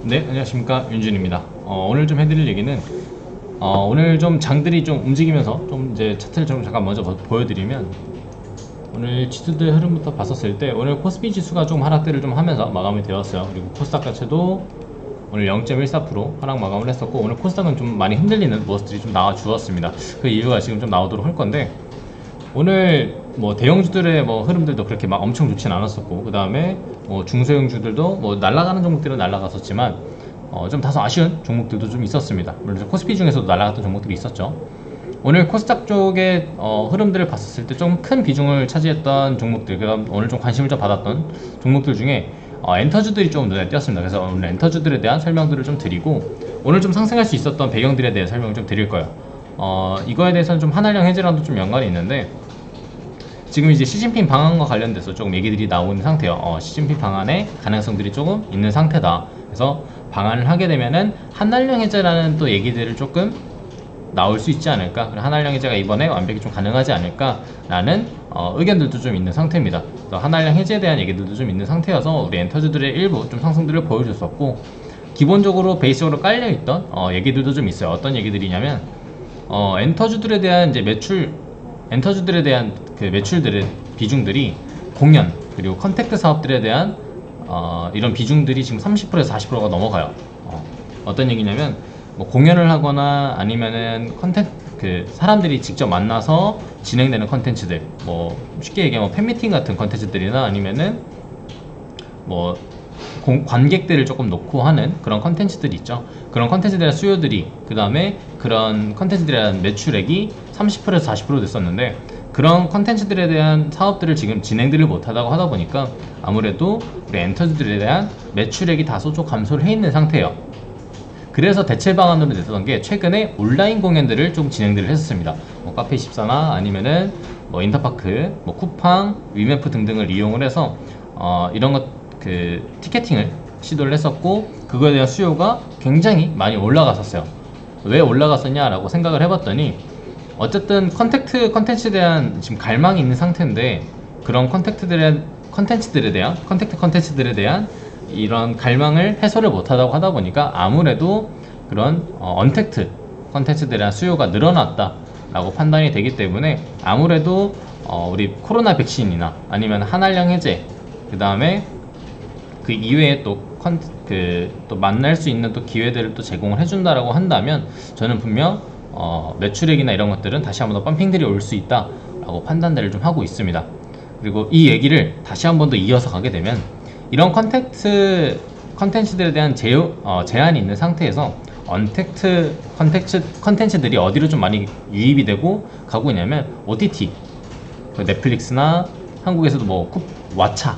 네, 안녕하십니까. 윤준입니다. 오늘 좀 해드릴 얘기는 오늘 좀 장들이 좀 움직이면서 좀 이제 차트를 좀 잠깐 먼저 보여드리면, 오늘 지수들 흐름부터 봤었을 때 오늘 코스피 지수가 좀 하락들을 좀 하면서 마감이 되었어요. 그리고 코스닥 자체도 오늘 0.14% 하락 마감을 했었고, 오늘 코스닥은 좀 많이 흔들리는 모습들이 좀 나와 주었습니다. 그 이유가 지금 좀 나오도록 할 건데, 오늘 뭐 대형주들의 뭐 흐름들도 그렇게 막 엄청 좋진 않았었고, 그 다음에 뭐 중소형주들도 뭐 날아가는 종목들은 날아갔었지만 좀 다소 아쉬운 종목들도 좀 있었습니다. 물론 코스피 중에서도 날아갔던 종목들이 있었죠. 오늘 코스닥 쪽의 흐름들을 봤었을 때 좀 큰 비중을 차지했던 종목들, 그다음 오늘 좀 관심을 좀 받았던 종목들 중에 엔터주들이 좀 눈에 띄었습니다. 그래서 오늘 엔터주들에 대한 설명들을 좀 드리고, 오늘 좀 상승할 수 있었던 배경들에 대해 설명을 좀 드릴 거예요. 이거에 대해서는 좀 한알령 해제랑도 좀 연관이 있는데, 지금 이제 시진핑 방안과 관련돼서 조금 얘기들이 나오는 상태예요. 시진핑 방안의 가능성들이 조금 있는 상태다. 그래서 방안을 하게 되면은 한알령 해제라는 또 얘기들을 조금 나올 수 있지 않을까. 한알령 해제가 이번에 완벽히 좀 가능하지 않을까라는 의견들도 좀 있는 상태입니다. 그래서 한알령 해제에 대한 얘기들도 좀 있는 상태여서 우리 엔터주들의 일부 좀 상승들을 보여줬었고, 기본적으로 베이스로 깔려있던 얘기들도 좀 있어요. 어떤 얘기들이냐면, 엔터주들에 대한 이제 엔터주들에 대한 그 매출들의 비중들이 공연 그리고 컨택트 사업들에 대한 이런 비중들이 지금 30%에서 40%가 넘어가요. 어떤 얘기냐면, 뭐 공연을 하거나 아니면은 그 사람들이 직접 만나서 진행되는 컨텐츠들, 뭐 쉽게 얘기하면 팬미팅 같은 컨텐츠들이나 아니면은 뭐 관객들을 조금 놓고 하는 그런 컨텐츠들이 있죠. 그런 컨텐츠에 대한 수요들이, 그 다음에 그런 컨텐츠들에 대한 매출액이 30%에서 40% 됐었는데, 그런 컨텐츠들에 대한 사업들을 지금 진행들을 못하다고 하다 보니까 아무래도 우리 엔터들에 대한 매출액이 다소 좀 감소를 해 있는 상태예요. 그래서 대체 방안으로 냈던 게 최근에 온라인 공연들을 좀 진행들을 했었습니다. 뭐 카페24나 아니면은 뭐 인터파크, 뭐 쿠팡, 위메프 등등을 이용을 해서 이런 것 그 티켓팅을 시도를 했었고, 그거에 대한 수요가 굉장히 많이 올라갔었어요. 왜 올라갔었냐라고 생각을 해봤더니, 어쨌든 컨텐츠에 대한 지금 갈망이 있는 상태인데, 그런 컨텐츠들에 대한 이런 갈망을 해소를 못하다고 하다 보니까 아무래도 그런 언택트 컨텐츠들에 대한 수요가 늘어났다라고 판단이 되기 때문에, 아무래도 우리 코로나 백신이나 아니면 한알령 해제, 그 다음에 그 이외에 또 만날 수 있는 또 기회들을 또 제공을 해준다라고 한다면, 저는 분명 매출액이나 이런 것들은 다시 한번 더 펌핑들이 올 수 있다라고 판단들을 좀 하고 있습니다. 그리고 이 얘기를 다시 한번 더 이어서 가게 되면, 이런 컨텐츠들에 대한 제한이 있는 상태에서 언택트 컨텐츠들이 어디로 좀 많이 유입이 되고 가고 있냐면, OTT, 넷플릭스나 한국에서도 뭐 왓챠,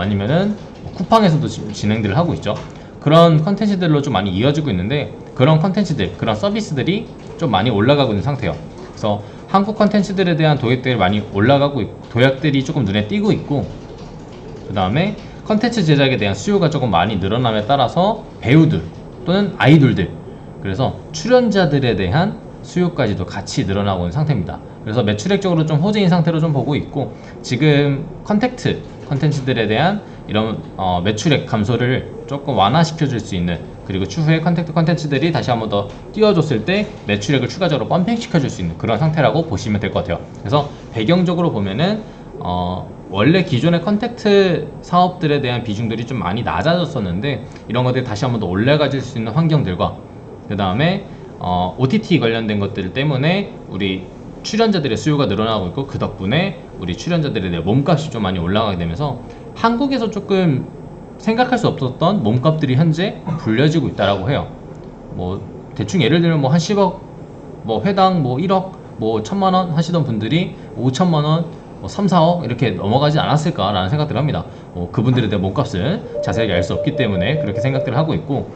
아니면은 쿠팡에서도 지금 진행들을 하고 있죠. 그런 컨텐츠들로 좀 많이 이어지고 있는데, 그런 컨텐츠들, 그런 서비스들이 좀 많이 올라가고 있는 상태예요. 그래서 한국 컨텐츠들에 대한 도약들이 많이 올라가고 있고, 도약들이 조금 눈에 띄고 있고, 그 다음에 컨텐츠 제작에 대한 수요가 조금 많이 늘어남에 따라서 배우들 또는 아이돌들, 그래서 출연자들에 대한 수요까지도 같이 늘어나고 있는 상태입니다. 그래서 매출액적으로 좀 호재인 상태로 좀 보고 있고, 지금 컨텐츠들에 대한 이런 매출액 감소를 조금 완화시켜 줄 수 있는, 그리고 추후에 컨텐츠들이 다시 한번 더 띄워줬을 때 매출액을 추가적으로 펌핑 시켜 줄 수 있는 그런 상태라고 보시면 될 것 같아요. 그래서 배경적으로 보면은 원래 기존의 컨택트 사업들에 대한 비중들이 좀 많이 낮아졌었는데, 이런 것들이 다시 한번 더 올라가질 수 있는 환경들과, 그 다음에 OTT 관련된 것들 때문에 우리 출연자들의 수요가 늘어나고 있고, 그 덕분에 우리 출연자들에 대한 몸값이 좀 많이 올라가게 되면서 한국에서 조금 생각할 수 없었던 몸값들이 현재 불려지고 있다라고 해요. 뭐 대충 예를 들면 뭐 한 10억, 뭐 회당 뭐 1억, 뭐 1,000만 원 하시던 분들이 5천만 원, 뭐 3, 4억 이렇게 넘어가지 않았을까라는 생각들을 합니다. 그분들에 대한 몸값을 자세하게 알 수 없기 때문에 그렇게 생각들을 하고 있고,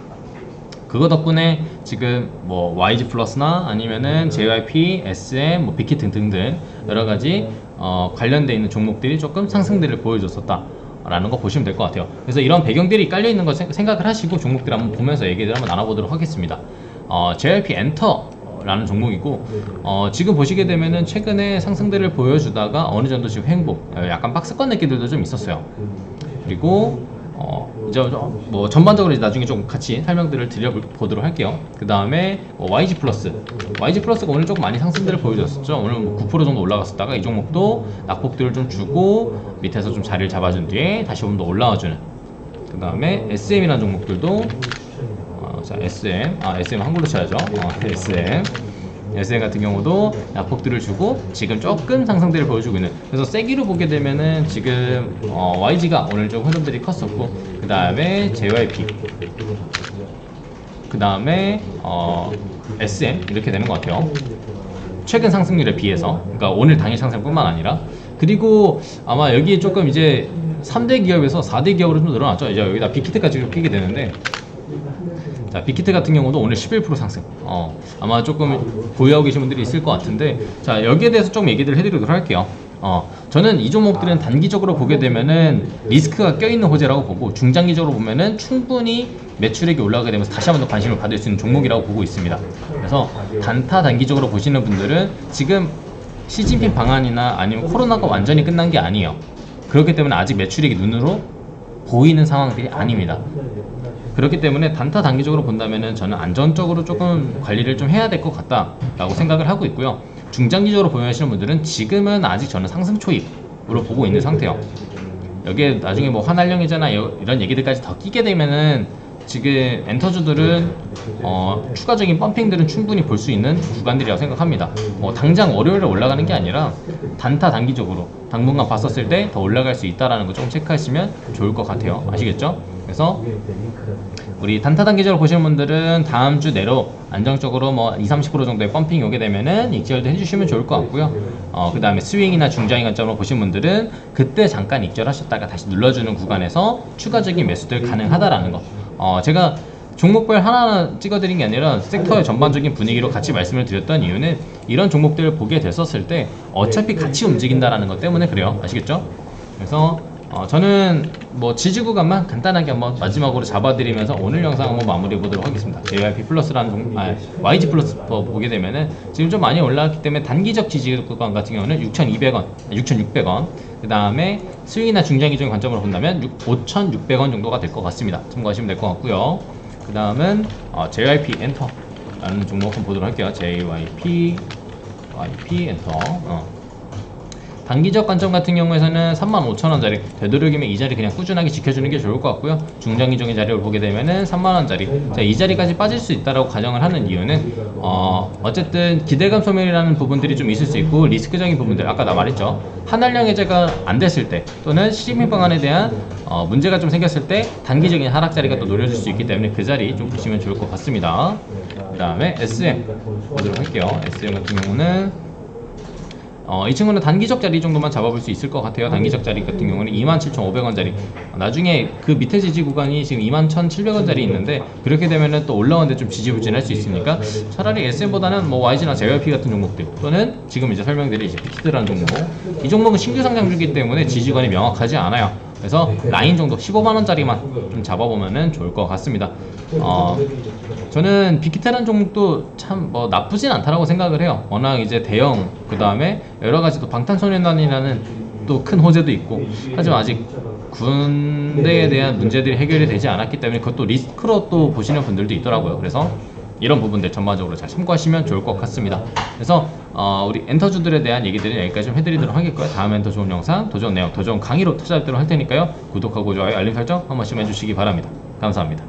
그거 덕분에 지금 뭐 YG 플러스나 아니면은 JYP, SM, 뭐 빅히 등등등 여러 가지 관련돼 있는 종목들이 조금 상승들을 보여줬었다 라는 거 보시면 될 것 같아요. 그래서 이런 배경들이 깔려 있는 거 생각을 하시고 종목들 한번 보면서 얘기를 한번 나눠보도록 하겠습니다. JYP 엔터라는 종목이고, 지금 보시게 되면은 최근에 상승들을 보여주다가 어느 정도 지금 횡보, 약간 박스권 느낌들도 좀 있었어요. 그리고 이제 뭐 전반적으로 이제 나중에 좀 같이 설명들을 드려보도록 할게요. 그 다음에 YG 플러스. YG 플러스가 오늘 조금 많이 상승들을 보여줬었죠. 오늘 뭐 9% 정도 올라갔었다가 이 종목도 낙폭들을 좀 주고 밑에서 좀 자리를 잡아준 뒤에 다시 좀 더 올라와주는. 그 다음에 SM이라는 종목들도 자, SM 한글로 쳐야죠. SM 같은 경우도 낙폭들을 주고 지금 조금 상승들을 보여주고 있는. 그래서 세기로 보게 되면은 지금 YG가 오늘 좀 흐름들이 컸었고, 그 다음에 JYP, 그 다음에 SM 이렇게 되는 것 같아요. 최근 상승률에 비해서. 그러니까 오늘 당일 상승뿐만 아니라. 그리고 아마 여기에 조금 이제 3대 기업에서 4대 기업으로 좀 늘어났죠. 이제 여기다 빅히트까지 끼게 되는데, 자, 빅히트 같은 경우도 오늘 11% 상승. 아마 조금 보유하고 계신 분들이 있을 것 같은데, 자, 여기에 대해서 좀 얘기를 해드리도록 할게요. 저는 이 종목들은 단기적으로 보게 되면은 리스크가 껴있는 호재라고 보고, 중장기적으로 보면은 충분히 매출액이 올라가게 되면서 다시 한번 더 관심을 받을 수 있는 종목이라고 보고 있습니다. 그래서 단기적으로 보시는 분들은 지금 시진핑 방안이나 아니면 코로나가 완전히 끝난 게 아니에요. 그렇기 때문에 아직 매출액이 눈으로 보이는 상황들이 아닙니다. 그렇기 때문에 단기적으로 본다면은 저는 안전적으로 조금 관리를 좀 해야 될 것 같다라고 생각을 하고 있고요. 중장기적으로 보유하시는 분들은 지금은 아직 저는 상승 초입으로 보고 있는 상태예요. 여기에 나중에 뭐 환활령이잖아 이런 얘기들까지 더 끼게 되면은 지금 엔터주들은 추가적인 펌핑들은 충분히 볼 수 있는 구간들이라고 생각합니다. 당장 월요일에 올라가는 게 아니라 단기적으로 당분간 봤었을 때 더 올라갈 수 있다라는 거 좀 체크하시면 좋을 것 같아요. 아시겠죠? 그래서 우리 단기적으로 보시는 분들은 다음 주 내로 안정적으로 뭐 20-30% 정도의 펌핑이 오게 되면은 익절도 해주시면 좋을 것 같고요. 그 다음에 스윙이나 중장기 관점으로 보신 분들은 그때 잠깐 익절하셨다가 다시 눌러주는 구간에서 추가적인 매수들 가능하다라는 거. 제가 종목별 하나하나 찍어드린 게 아니라 섹터의 전반적인 분위기로 같이 말씀을 드렸던 이유는 이런 종목들을 보게 됐었을 때 어차피 같이 움직인다라는 것 때문에 그래요. 아시겠죠? 그래서 저는 뭐 지지 구간만 간단하게 한번 마지막으로 잡아드리면서 오늘 영상 한번 마무리해 보도록 하겠습니다. JYP 플러스라는 YG 플러스 보게 되면은 지금 좀 많이 올라왔기 때문에 단기적 지지 구간 같은 경우는 6,200원, 6,600원. 그 다음에 스윙이나 중장기적인 관점으로 본다면 5,600원 정도가 될 것 같습니다. 참고하시면 될 것 같고요. 그 다음은 JYP 엔터라는 종목 한번 보도록 할게요. JYP 엔터. 단기적 관점 같은 경우에서는 35,000원짜리 되도록이면 이 자리 그냥 꾸준하게 지켜주는 게 좋을 것 같고요. 중장기적인 자리를 보게 되면은 30,000원짜리, 자, 이 자리까지 빠질 수 있다라고 가정을 하는 이유는 어쨌든 기대감 소멸이라는 부분들이 좀 있을 수 있고 리스크적인 부분들, 아까 나 말했죠. 한알령 해제가 안 됐을 때 또는 시진핑 방안에 대한 문제가 좀 생겼을 때 단기적인 하락 자리가 또 노려질 수 있기 때문에 그 자리 좀 보시면 좋을 것 같습니다. 그 다음에 SM 보도록 할게요. SM 같은 경우는 이 친구는 단기적 자리 정도만 잡아볼 수 있을 것 같아요. 단기적 자리 같은 경우는 27,500원짜리, 나중에 그 밑에 지지 구간이 지금 21,700원짜리 있는데 그렇게 되면은 또 올라오는데 좀 지지부진할 수 있으니까 차라리 SM보다는 뭐 YG나 JYP 같은 종목들 또는 지금 이제 설명드린 이제 빅히트라는 종목, 이 종목은 신규 상장주기 때문에 지지관이 명확하지 않아요. 그래서 라인 정도 15만원짜리만 좀 잡아보면은 좋을 것 같습니다. 저는 빅히트라는 종목도 참 뭐 나쁘진 않다라고 생각을 해요. 워낙 이제 대형, 그 다음에 여러가지 또 방탄소년단이라는 또 큰 호재도 있고, 하지만 아직 군대에 대한 문제들이 해결이 되지 않았기 때문에 그것도 리스크로 또 보시는 분들도 있더라고요. 그래서 이런 부분들 전반적으로 잘 참고하시면 좋을 것 같습니다. 그래서 우리 엔터주들에 대한 얘기들은 여기까지 좀 해드리도록 하겠고요. 다음엔 더 좋은 영상, 더 좋은 내용, 더 좋은 강의로 찾아뵙도록 할 테니까요. 구독하고 좋아요, 알림 설정 한 번씩 해주시기 바랍니다. 감사합니다.